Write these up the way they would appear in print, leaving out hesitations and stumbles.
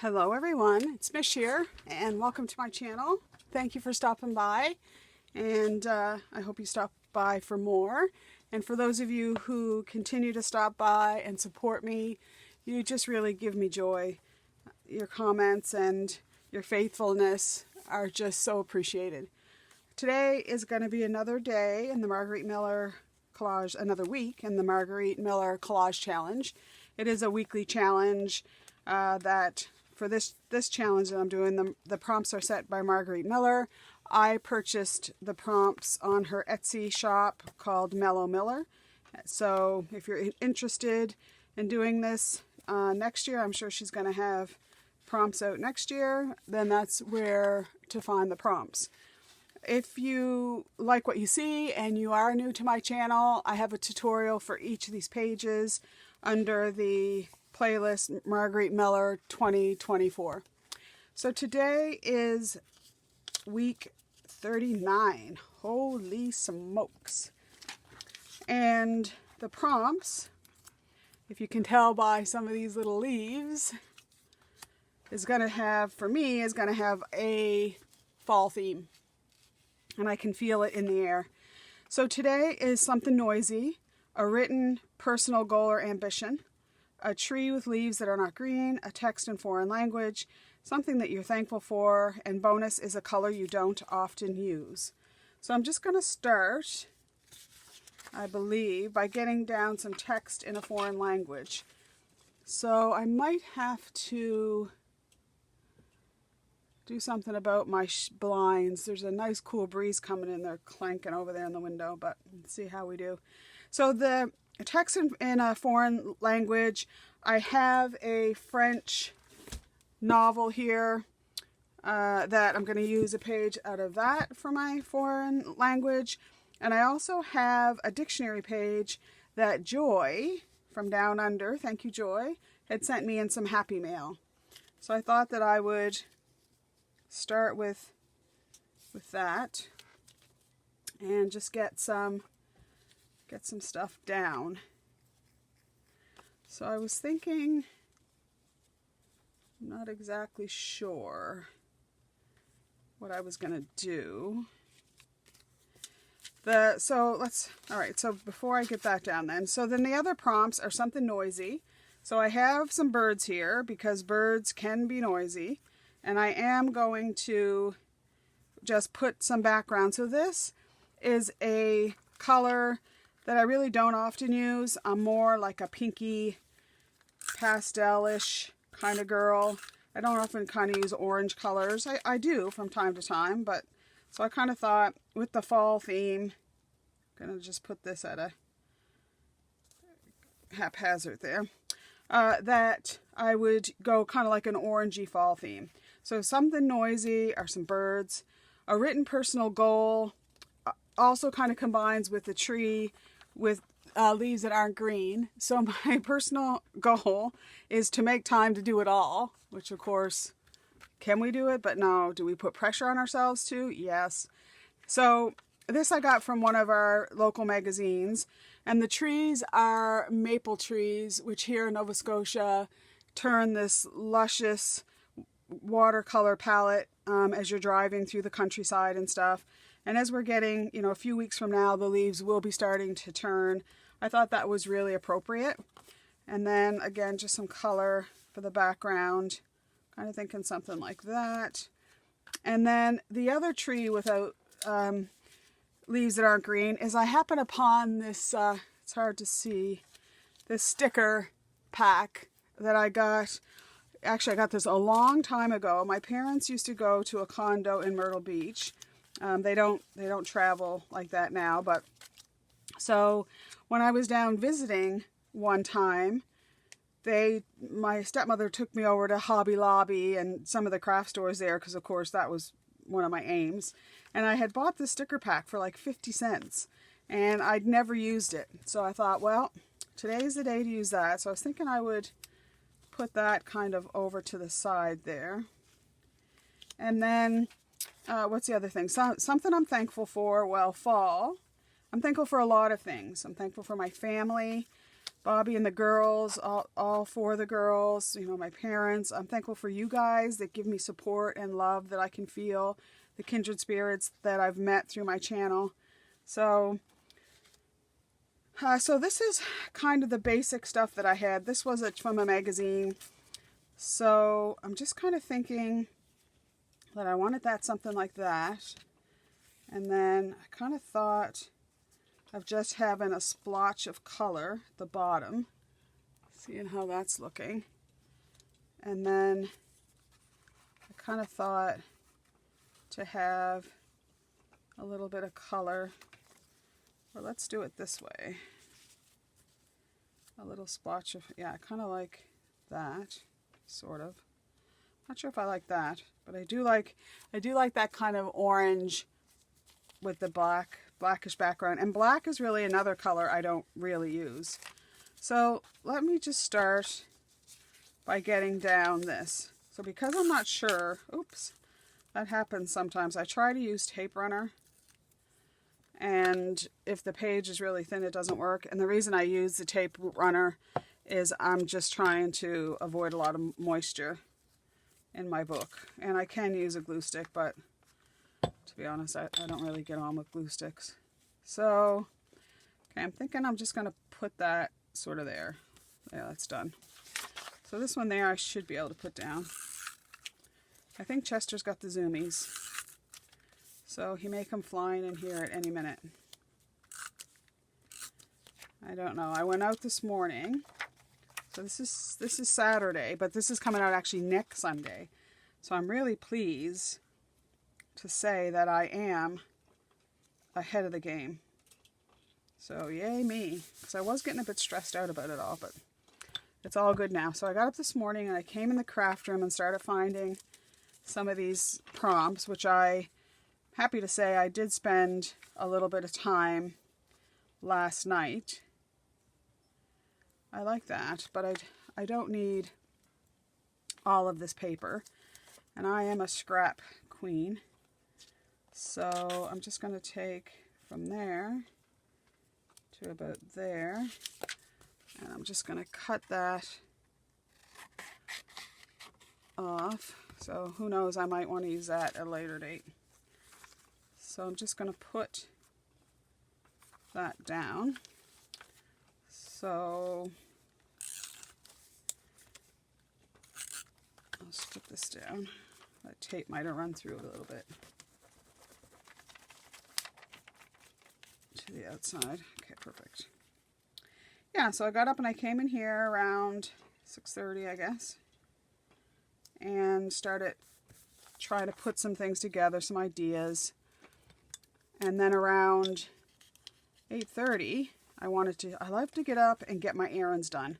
Hello everyone, it's Mish here and welcome to my channel. Thank you for stopping by, and I hope you stop by for more. And for those of you who continue to stop by and support me, you just really give me joy. Your comments and your faithfulness are just so appreciated. Today is going to be another day in the Margarete Miller Collage, another week in the Margarete Miller Collage Challenge. It is a weekly challenge that for this challenge that I'm doing, the prompts are set by Margarete Miller. I purchased the prompts on her Etsy shop called Mellow Miller. So if you're interested in doing this next year, I'm sure she's going to have prompts out next year, then that's where to find the prompts. If you like what you see and you are new to my channel, I have a tutorial for each of these pages under the playlist Margarete Miller 2024. So today is week 39. Holy smokes. And the prompts, if you can tell by some of these little leaves, is going to have, for me, is going to have a fall theme. And I can feel it in the air. So today is something noisy, a written personal goal or ambition, a tree with leaves that are not green, a text in foreign language, something that you're thankful for, and bonus is a color you don't often use. So I'm just going to start, I believe, by getting down some text in a foreign language. So I might have to do something about my blinds. There's a nice cool breeze coming in. They're clanking over there in the window, but let's see how we do. So the text in a foreign language, I have a French novel here that I'm going to use a page out of that for my foreign language. And I also have a dictionary page that Joy from Down Under, thank you Joy, had sent me in some happy mail. So I thought that I would start with that and just get some stuff down. So I was thinking, I'm not exactly sure what I was gonna do. So before I get that down then, so then the other prompts are something noisy. So I have some birds here because birds can be noisy. And I am going to just put some background. So this is a color that I really don't often use. I'm more like a pinky, pastel-ish kind of girl. I don't often kind of use orange colors. I do from time to time, but so I kind of thought with the fall theme, I'm going to just put this at a haphazard there, that I would go kind of like an orangey fall theme. So something noisy or some birds. A written personal goal also kind of combines with the tree with leaves that aren't green. So my personal goal is to make time to do it all, which of course, can we do it? But no, do we put pressure on ourselves too? Yes. So this I got from one of our local magazines, and the trees are maple trees, which here in Nova Scotia turn this luscious watercolor palette as you're driving through the countryside and stuff. And as we're getting, a few weeks from now, the leaves will be starting to turn. I thought that was really appropriate. And then again, just some color for the background, kind of thinking something like that. And then the other tree without leaves that aren't green is I happen upon this, it's hard to see, this sticker pack that I got. Actually, I got this a long time ago. My parents used to go to a condo in Myrtle Beach. They don't travel like that now, but so when I was down visiting one time, my stepmother took me over to Hobby Lobby and some of the craft stores there, because of course that was one of my aims. And I had bought this sticker pack for like 50 cents, and I'd never used it. So I thought, well, today's the day to use that. So I was thinking I would put that kind of over to the side there. And then, what's the other thing? Something I'm thankful for, well, fall. I'm thankful for a lot of things. I'm thankful for my family. Bobby and the girls, all four of the girls, you know, my parents. I'm thankful for you guys that give me support and love that I can feel, the kindred spirits that I've met through my channel. So this is kind of the basic stuff that I had. This was from a magazine. So I'm just kind of thinking that I wanted something like that. And then I kind of thought of just having a splotch of color at the bottom. Seeing how that's looking. And then I kind of thought to have a little bit of color. Or let's do it this way. A little splotch of, yeah, kind of like that, sort of. Not sure if I like that, but I do like that kind of orange with the blackish background. And black is really another color I don't really use. So let me just start by getting down this. So because I'm not sure, oops, that happens sometimes. I try to use tape runner, and if the page is really thin, it doesn't work. And the reason I use the tape runner is I'm just trying to avoid a lot of moisture in my book. And I can use a glue stick, but to be honest, I don't really get on with glue sticks. So, okay, I'm thinking I'm just going to put that sort of there. Yeah, that's done. So this one there I should be able to put down. I think Chester's got the zoomies. So he may come flying in here at any minute. I don't know. I went out this morning. So this is Saturday, but this is coming out actually next Sunday. So I'm really pleased to say that I am ahead of the game. So yay me, because I was getting a bit stressed out about it all, but it's all good now. So I got up this morning and I came in the craft room and started finding some of these prompts, which I'm happy to say I did spend a little bit of time last night. I like that, but I don't need all of this paper, and I am a scrap queen. So I'm just going to take from there to about there, and I'm just going to cut that off. So who knows, I might want to use that at a later date. So I'm just going to put that down. So I'll just put this down. That tape might have run through a little bit to the outside. Okay, perfect. Yeah, so I got up and I came in here around 6:30, I guess, and started trying to put some things together, some ideas. And then around 8:30, I love to get up and get my errands done,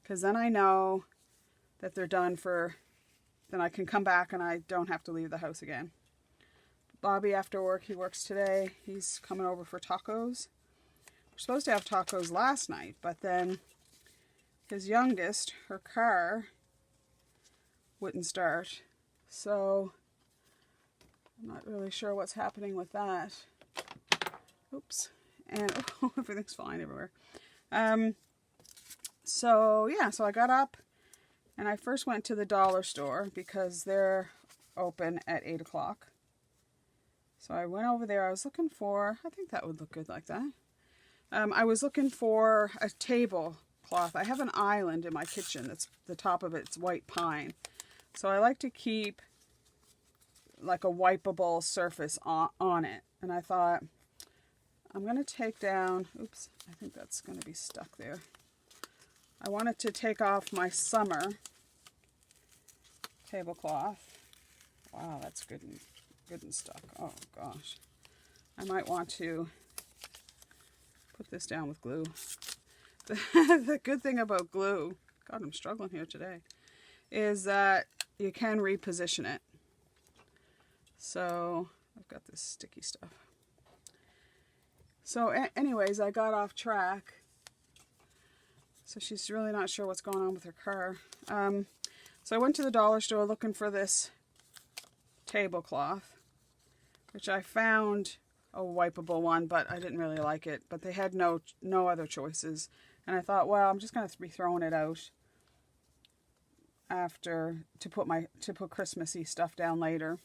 because then I know that they're done then I can come back and I don't have to leave the house again. Bobby, after work, he works today. He's coming over for tacos. We're supposed to have tacos last night, but then his youngest, her car wouldn't start. So I'm not really sure what's happening with that. Oops. And oh, everything's flying everywhere. So yeah, so I got up and I first went to the dollar store because they're open at 8 o'clock. So I went over there. I was looking for, I think that would look good like that. I was looking for a tablecloth. I have an island in my kitchen. That's the top of it's white pine. So I like to keep like a wipeable surface on it. And I thought, I'm going to take down, oops, I think that's going to be stuck there. I wanted to take off my summer tablecloth. Wow, that's good and stuck. Oh gosh. I might want to put this down with glue. The good thing about glue, God, I'm struggling here today, is that you can reposition it. So I've got this sticky stuff. So anyways, I got off track. So she's really not sure what's going on with her car. So I went to the dollar store looking for this tablecloth, which I found a wipeable one, but I didn't really like it. But they had no other choices. And I thought, well, I'm just going to be throwing it out after to put Christmassy stuff down later.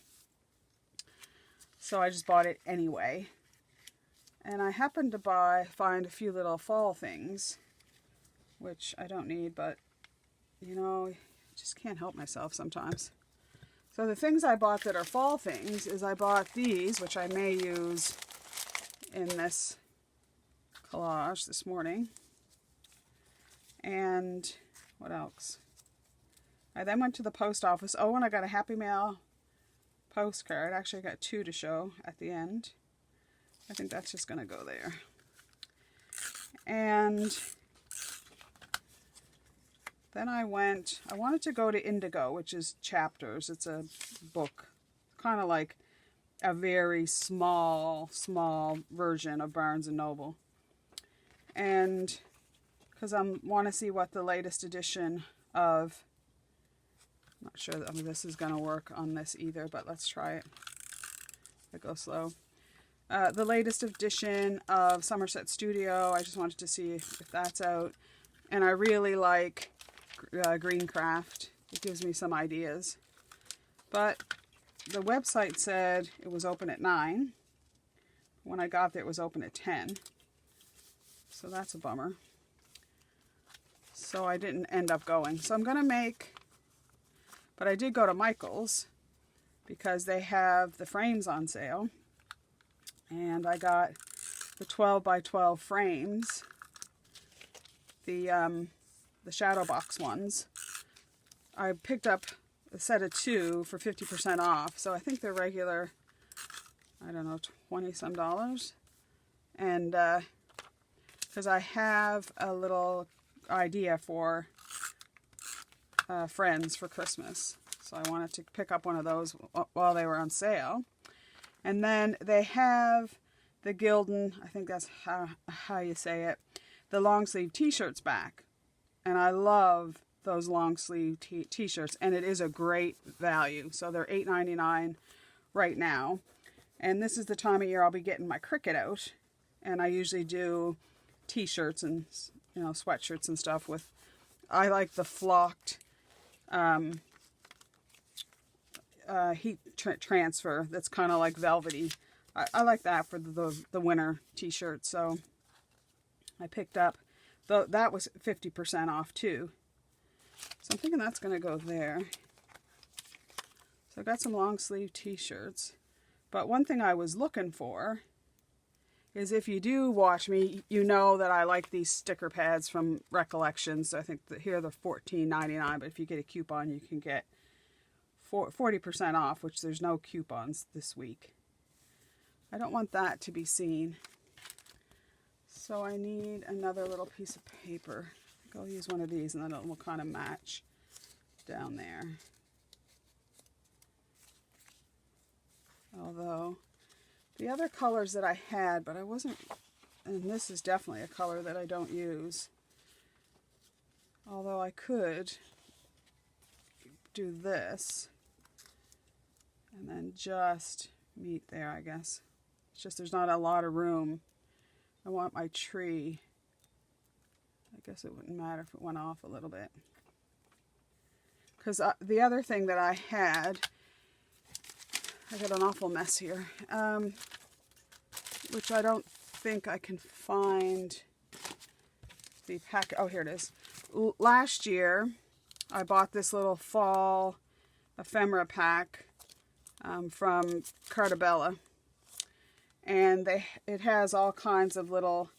So I just bought it anyway. And I happened to find a few little fall things, which I don't need, but you know, I just can't help myself sometimes. So the things I bought that are fall things is I bought these, which I may use in this collage this morning. And what else? I then went to the post office. Oh, and I got a Happy Mail postcard. Actually, I got 2 to show at the end. I think that's just going to go there. And then I wanted to go to Indigo, which is Chapters. It's a book, kind of like a very small version of Barnes & Noble. And because I want to see what the latest edition of, I'm not sure that this is going to work on this either, but let's try it. I go slow. The latest edition of Somerset Studio, I just wanted to see if that's out. And I really like Greencraft. It gives me some ideas. But the website said it was open at 9. When I got there, it was open at 10. So that's a bummer. So I didn't end up going. So I'm going to make, but I did go to Michael's because they have the frames on sale. And I got the 12 by 12 frames, the shadow box ones. I picked up a set of 2 for 50% off. So I think they're regular, I don't know, $20 some. And because I have a little idea for friends for Christmas. So I wanted to pick up one of those while they were on sale. And then they have the Gildan, I think that's how you say it, the long sleeve t-shirts back. And I love those long sleeve t-shirts, and it is a great value. So they're $8.99 right now. And this is the time of year I'll be getting my Cricut out. And I usually do t-shirts and, you know, sweatshirts and stuff with, I like the flocked heat transfer that's kind of like velvety. I like that for the winter t-shirt. So I picked up, that was 50% off too. So I'm thinking that's going to go there. So I got some long sleeve t-shirts. But one thing I was looking for is, if you do watch me, you know that I like these sticker pads from Recollections. I think here they're $14.99, but if you get a coupon, you can get 40% off, which there's no coupons this week. I don't want that to be seen. So I need another little piece of paper. I think I'll use one of these, and then it will kind of match down there. Although the other colors that I had, but I wasn't, and this is definitely a color that I don't use. Although I could do this and then just meet there, I guess. It's just there's not a lot of room. I want my tree. I guess it wouldn't matter if it went off a little bit. Because the other thing that I had, I got an awful mess here, which I don't think I can find the pack. Oh, here it is. Last year, I bought this little fall ephemera pack from Cartabella, and it has all kinds of little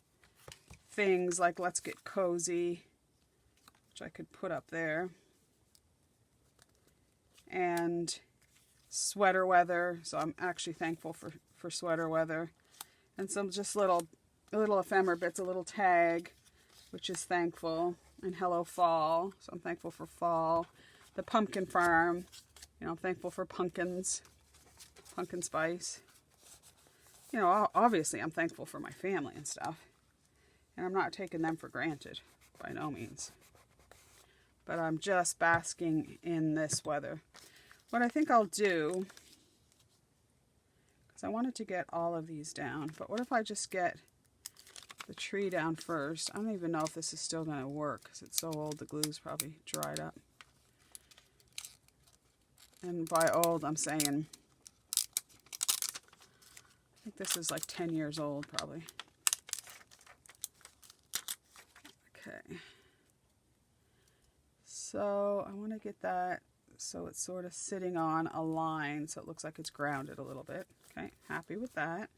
things like Let's Get Cozy, which I could put up there, and sweater weather. So I'm actually thankful for sweater weather, and some just little ephemera bits, a little tag, which is thankful, and hello fall. So I'm thankful for fall. The pumpkin farm, you know, I'm thankful for pumpkins, pumpkin spice. You know, obviously I'm thankful for my family and stuff, and I'm not taking them for granted by no means. But I'm just basking in this weather. What I think I'll do, because I wanted to get all of these down, but what if I just get the tree down first. I don't even know if this is still going to work because it's so old. The glue's probably dried up. And by old, I'm saying, I think this is like 10 years old probably. Okay. So I want to get that so it's sort of sitting on a line so it looks like it's grounded a little bit. Okay, happy with that.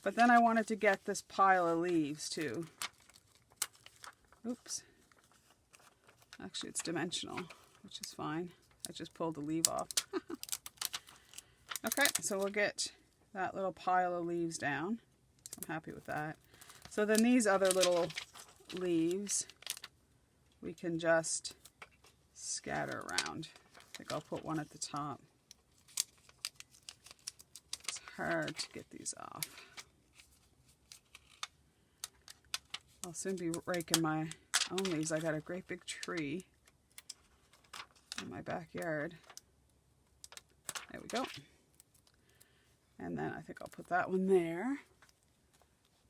But then I wanted to get this pile of leaves too. Oops. Actually, it's dimensional, which is fine. I just pulled the leaf off. Okay, so we'll get that little pile of leaves down. I'm happy with that. So then these other little leaves, we can just scatter around. I think I'll put one at the top. It's hard to get these off. I'll soon be raking my own leaves. I got a great big tree in my backyard. There we go. And then I think I'll put that one there.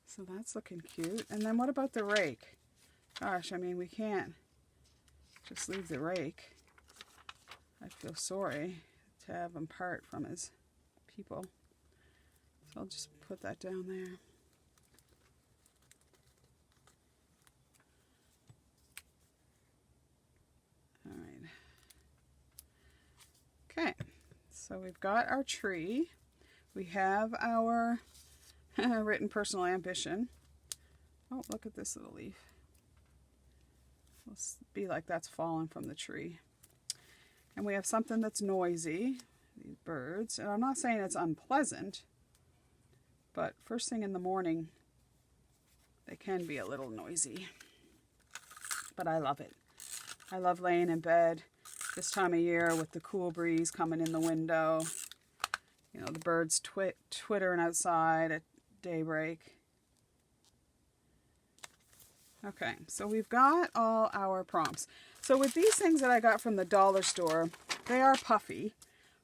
So that's looking cute. And then what about the rake? Gosh, I mean, we can't just leave the rake. I feel sorry to have him part from his people. So I'll just put that down there. All right. Okay, so we've got our tree. We have our written personal ambition. Oh, look at this little leaf. Let's be like that's fallen from the tree. And we have something that's noisy, these birds. And I'm not saying it's unpleasant, but first thing in the morning, they can be a little noisy. But I love it. I love laying in bed this time of year with the cool breeze coming in the window. You know, the birds twittering outside at daybreak. Okay, so we've got all our prompts. So with these things that I got from the dollar store, they are puffy.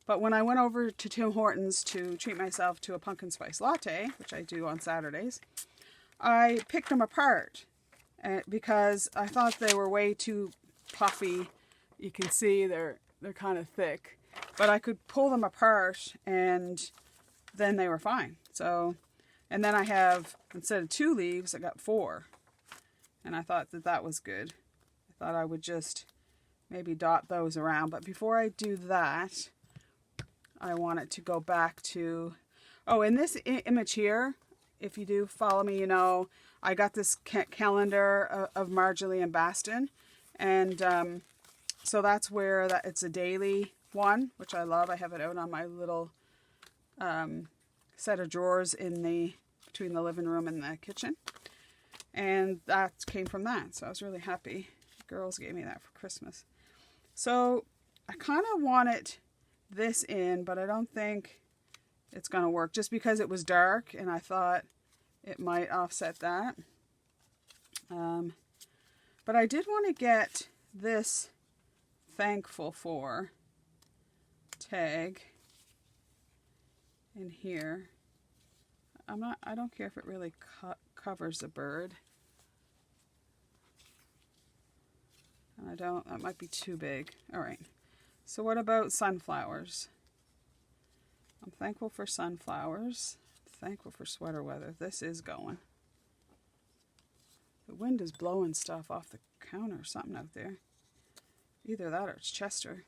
But when I went over to Tim Hortons to treat myself to a pumpkin spice latte, which I do on Saturdays, I picked them apart because I thought they were way too puffy. You can see they're kind of thick. But I could pull them apart and then they were fine. So, and then I have, instead of 2 leaves, I got 4. And I thought that that was good. I thought I would just maybe dot those around. But before I do that, I want it to go back to... Oh, in this image here, if you do follow me, you know, I got this calendar of Margarete and Baston. And so that's where it's a daily one, which I love. I have it out on my little set of drawers in between the living room and the kitchen. And that came from that. So I was really happy. The girls gave me that for Christmas. So I kind of wanted this in, but I don't think it's going to work just because it was dark and I thought it might offset that. But I did want to get this thankful for tag in here. I don't care if it really covers the bird. And that might be too big. All right. So what about sunflowers? I'm thankful for sunflowers. Thankful for sweater weather. This is going. The wind is blowing stuff off the counter or something out there. Either that or it's Chester.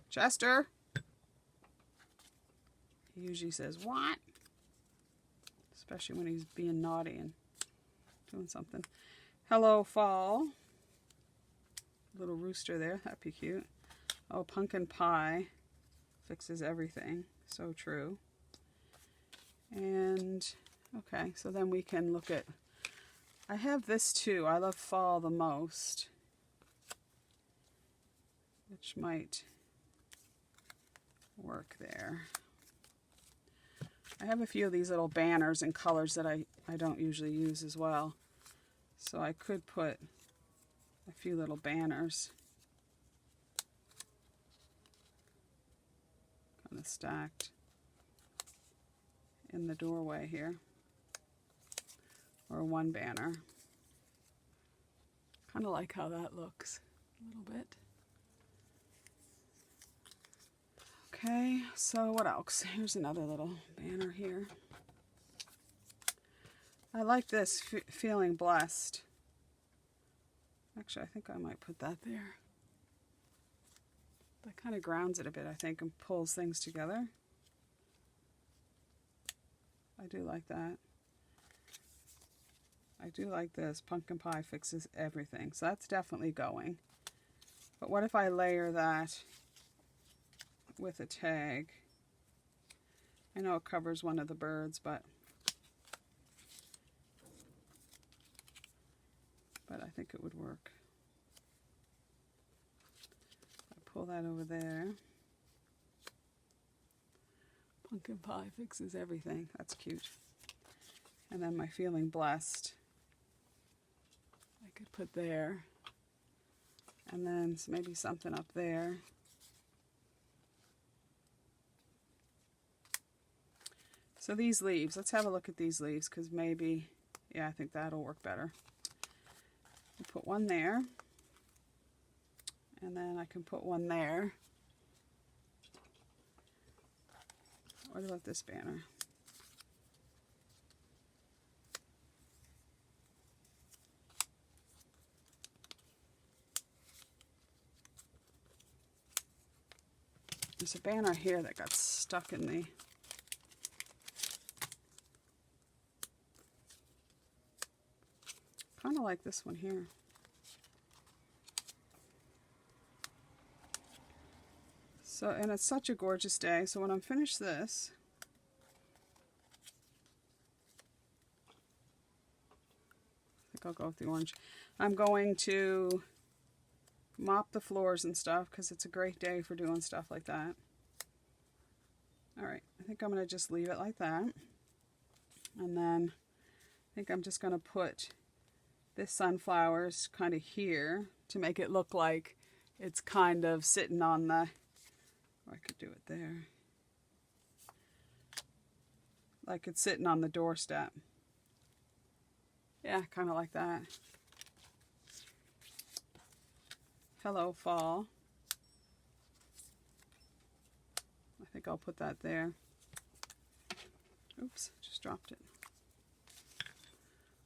Chester! He usually says, "What?" Especially when he's being naughty and doing something. Hello, fall. Little rooster there. That'd be cute. Oh, pumpkin pie fixes everything. So true. And, okay, so then we can look at... I have this too. I love fall the most. Which might work there. I have a few of these little banners and colors that I don't usually use as well. So I could put a few little banners kind of stacked in the doorway here. or one banner. Kind of like how that looks a little bit. Okay, so what else? Here's another little banner here. I like this, feeling blessed. Actually, I think I might put that there. That kind of grounds it a bit, I think, and pulls things together. I do like that. I do like this. Pumpkin pie fixes everything. So that's definitely going. But what if I layer that with a tag? I know it covers one of the birds, but I think it would work. I pull that over there. Pumpkin pie fixes everything. That's cute. And then my feeling blessed, I could put there. And then maybe something up there. So these leaves, let's have a look at these leaves, because maybe, yeah, I think that'll work better. I'll put one there. And then I can put one there. What about this banner? There's a banner here that got stuck in the... Kind of like this one here. So, and it's such a gorgeous day. So when I'm finished this, I think I'll go with the orange. I'm going to mop the floors and stuff because it's a great day for doing stuff like that. Alright, I think I'm going to just leave it like that. And then I think I'm just going to put this sunflowers kind of here to make it look like it's kind of sitting on the... I could do it there. Like it's sitting on the doorstep. Yeah, kind of like that. Hello, fall. I think I'll put that there. Oops, just dropped it.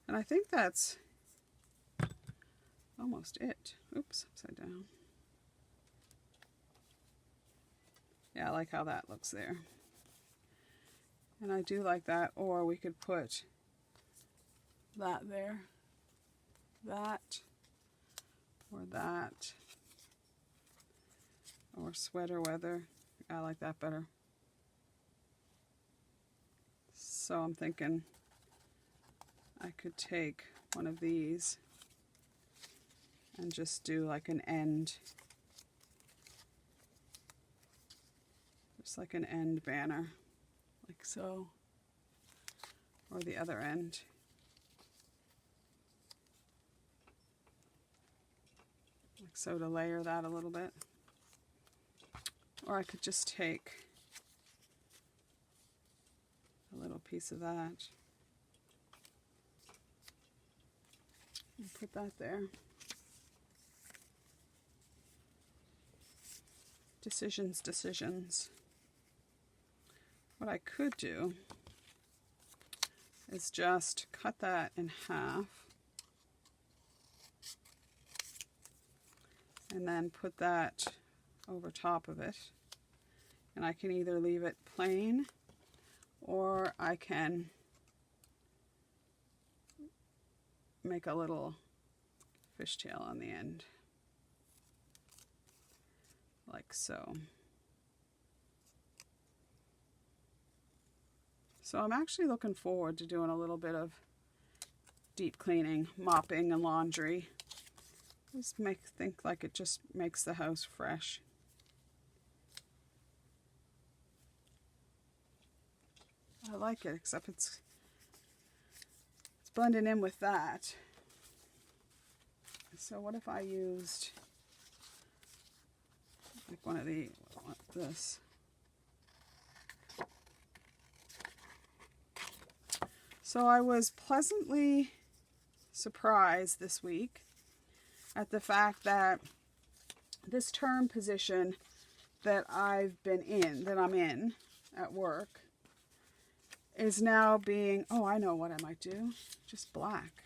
And I think that's almost it. Oops, upside down. Yeah, I like how that looks there. And I do like that, or we could put that there. That, or that, or sweater weather. I like that better. So I'm thinking I could take one of these and just do like an end. Just like an end banner, like so, or the other end. Like so, to layer that a little bit. Or I could just take a little piece of that and put that there. Decisions, decisions. What I could do is just cut that in half and then put that over top of it. And I can either leave it plain or I can make a little fishtail on the end. Like so. So I'm actually looking forward to doing a little bit of deep cleaning, mopping and laundry. Just think like it just makes the house fresh. I like it, except it's blending in with that. So what if I used like one of this? So I was pleasantly surprised this week at the fact that this term position that I'm in at work, is now being, oh, I know what I might do, just black.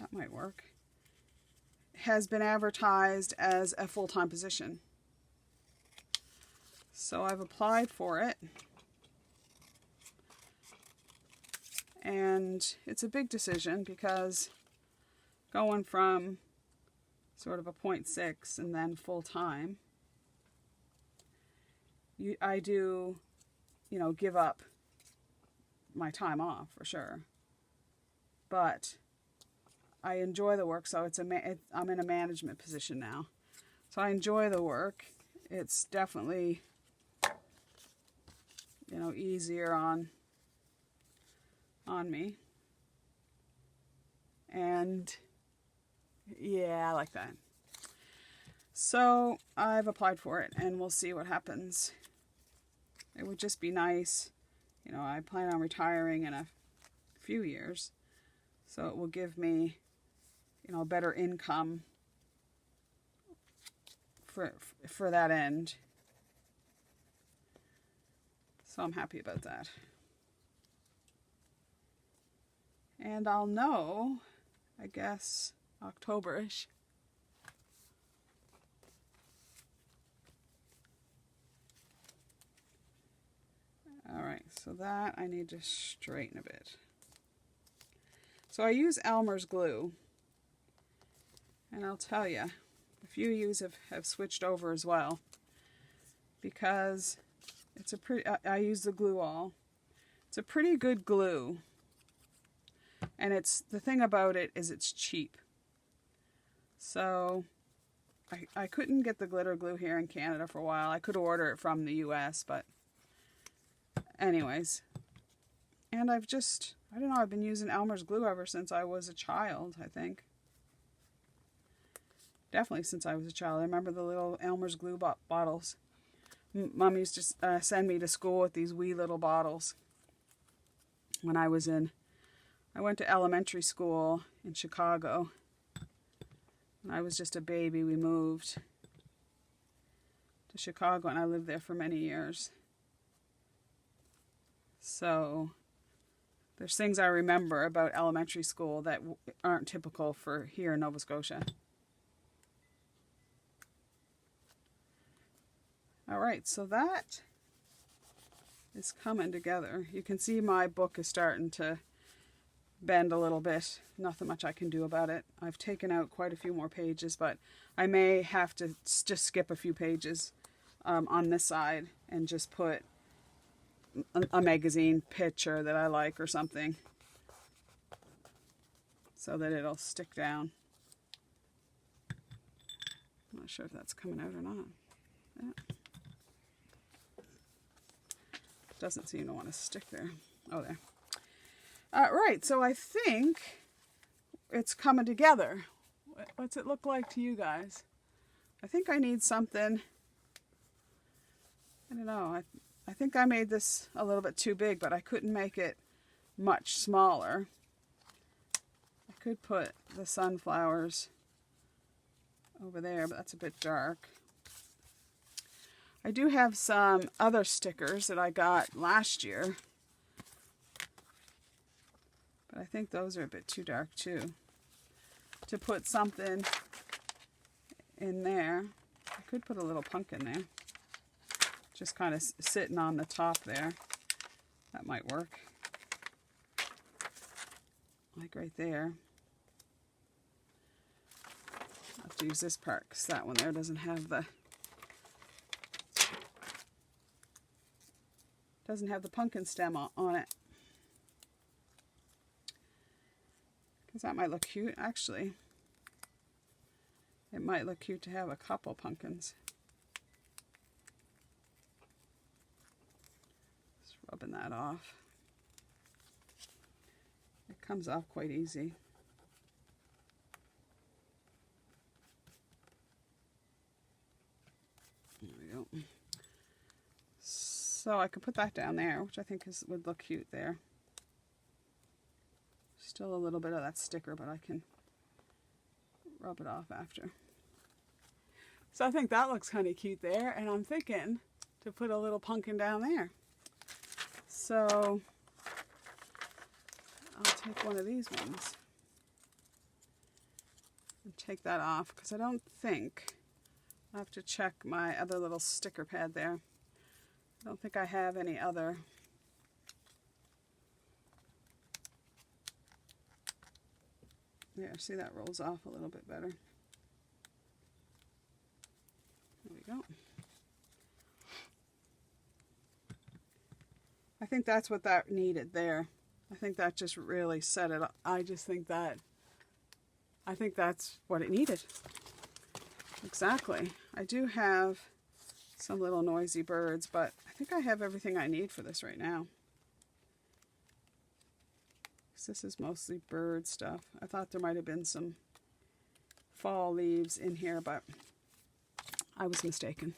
That might work. Has been advertised as a full-time position. So I've applied for it. And it's a big decision because going from sort of a 0.6 and then full-time, I do, give up my time off for sure. But I enjoy the work, so I'm in a management position now. So I enjoy the work. It's definitely, easier on me. And yeah, I like that. So I've applied for it and we'll see what happens. It would just be nice. I plan on retiring in a few years. So it will give me, better income for that end. So I'm happy about that. And I'll know, I guess, October-ish. Alright, so that I need to straighten a bit. So I use Elmer's glue. And I'll tell you, a few of you have switched over as well. Because it's a pretty, I use the glue all. It's a pretty good glue. And the thing about it is it's cheap. So I couldn't get the glitter glue here in Canada for a while. I could order it from the US, but anyways. And I don't know, I've been using Elmer's glue ever since I was a child, I think. Definitely since I was a child. I remember the little Elmer's glue bottles. Mom used to send me to school with these wee little bottles. When I went to elementary school in Chicago. When I was just a baby, we moved to Chicago and I lived there for many years. So there's things I remember about elementary school that aren't typical for here in Nova Scotia. Alright, so that is coming together. You can see my book is starting to bend a little bit. Nothing much I can do about it. I've taken out quite a few more pages, but I may have to just skip a few pages on this side and just put a magazine picture that I like or something so that it'll stick down. I'm not sure if that's coming out or not. Yeah. Doesn't seem to want to stick there. Oh, there. Right, so I think it's coming together. What's it look like to you guys? I think I need something, I don't know, I think I made this a little bit too big, but I couldn't make it much smaller. I could put the sunflowers over there, but that's a bit dark. I do have some other stickers that I got last year. But I think those are a bit too dark too. To put something in there. I could put a little pumpkin there. Just kind of sitting on the top there. That might work. Like right there. I'll have to use this part because that one there doesn't have the pumpkin stem on it. Because that might look cute, actually. It might look cute to have a couple pumpkins. Just rubbing that off. It comes off quite easy. There we go. So I could put that down there, which I think would look cute there. Still a little bit of that sticker, but I can rub it off after. So I think that looks kind of cute there, and I'm thinking to put a little pumpkin down there. So I'll take one of these ones and take that off, because I don't think, I have to check my other little sticker pad there. I don't think I have any other. There, see, that rolls off a little bit better. There we go. I think that's what that needed there. I think that just really set it up. I think that's what it needed. Exactly. I do have some little noisy birds, but I think I have everything I need for this right now. This is mostly bird stuff. I thought there might have been some fall leaves in here, but I was mistaken.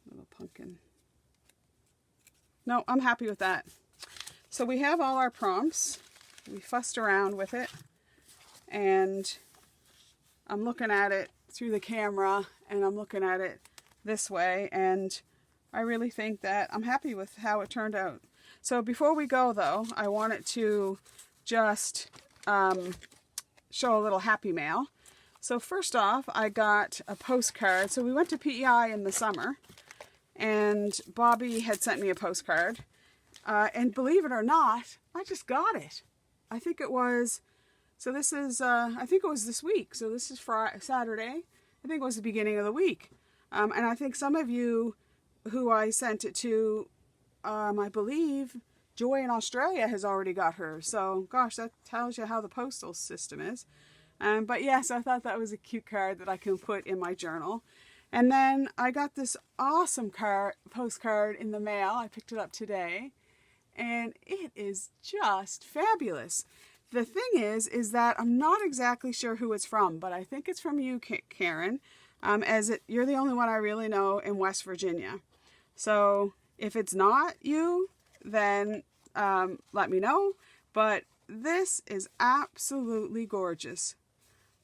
Little pumpkin. No, I'm happy with that. So we have all our prompts. We fussed around with it, and I'm looking at it through the camera, and I'm looking at it this way, and I really think that I'm happy with how it turned out. So before we go, though, I wanted to just show a little happy mail. So first off, I got a postcard. So we went to PEI in the summer, and Bobby had sent me a postcard. And believe it or not, I just got it. I think it was, so this is, I think it was this week. So this is Saturday. I think it was the beginning of the week. And I think some of you who I sent it to, I believe Joy in Australia has already got hers. So, gosh, that tells you how the postal system is. But yes, I thought that was a cute card that I can put in my journal. And then I got this awesome postcard in the mail. I picked it up today, and it is just fabulous. The thing is that I'm not exactly sure who it's from, but I think it's from you, Karen, you're the only one I really know in West Virginia. So if it's not you, then let me know. But this is absolutely gorgeous.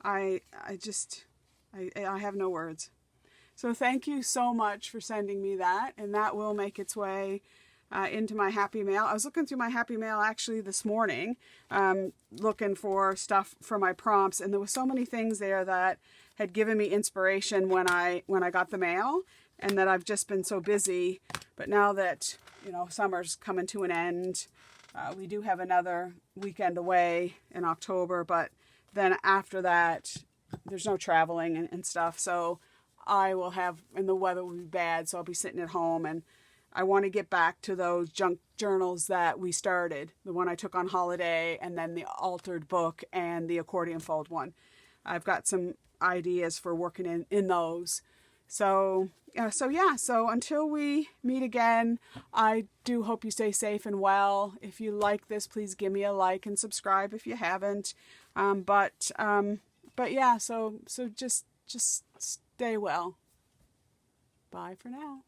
I have no words. So thank you so much for sending me that, and that will make its way into my happy mail. I was looking through my happy mail actually this morning, looking for stuff for my prompts, and there were so many things there that had given me inspiration when I got the mail, and that I've just been so busy. But now that, summer's coming to an end, we do have another weekend away in October, but then after that, there's no traveling and stuff. So I will have, and the weather will be bad, so I'll be sitting at home, and I want to get back to those junk journals that we started. The one I took on holiday, and then the altered book, and the accordion fold one. I've got some ideas for working in those. So until we meet again, I do hope you stay safe and well. If you like this, please give me a like and subscribe if you haven't. But yeah, so just stay well. Bye for now.